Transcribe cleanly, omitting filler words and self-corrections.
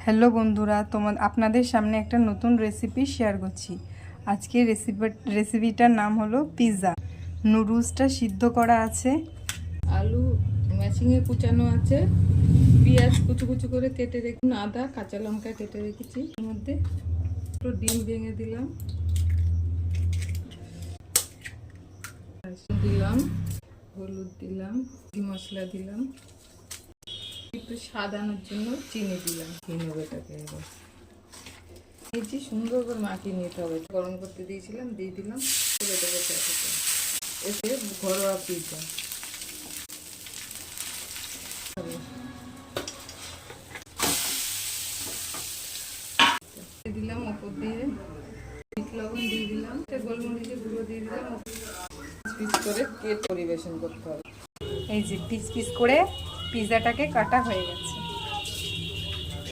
Hello বন্ধুরা, আপনাদের সামনে একটা নতুন রেসিপি শেয়ার করছি। আজকে রেসিপিটার নাম হলো পিৎজা। নুডলসটা সিদ্ধ করা আছে, আলু ম্যাশিংয়ে কুচানো আছে, পেঁয়াজ কুচু কুচু করে কেটে রেখে, আদা কাঁচা লঙ্কা কেটে রেখেছি। এর মধ্যে একটু ডিম ভেঙে দিলাম, হলুদ দিলাম, মশলা দিলাম, একটু স্বাদ আনার জন্য চিনি দিলাম। এটাকে এবার সুন্দর করে মাখিয়ে নিতে হবে। গরম করতে দিয়েছিলাম, দিয়ে দিলাম, এতে ঘরোয়া পিৎজা দিলাম, ওপর দিয়ে বিট লবণ দিয়ে দিলাম, গোলমরিচের গুঁড়ো দিয়ে দিলাম, পিস করে কেটে পরিবেশন করতে হবে। এই যে পিস পিস করে পিৎজাটাকে কাটা হয়ে গেছে।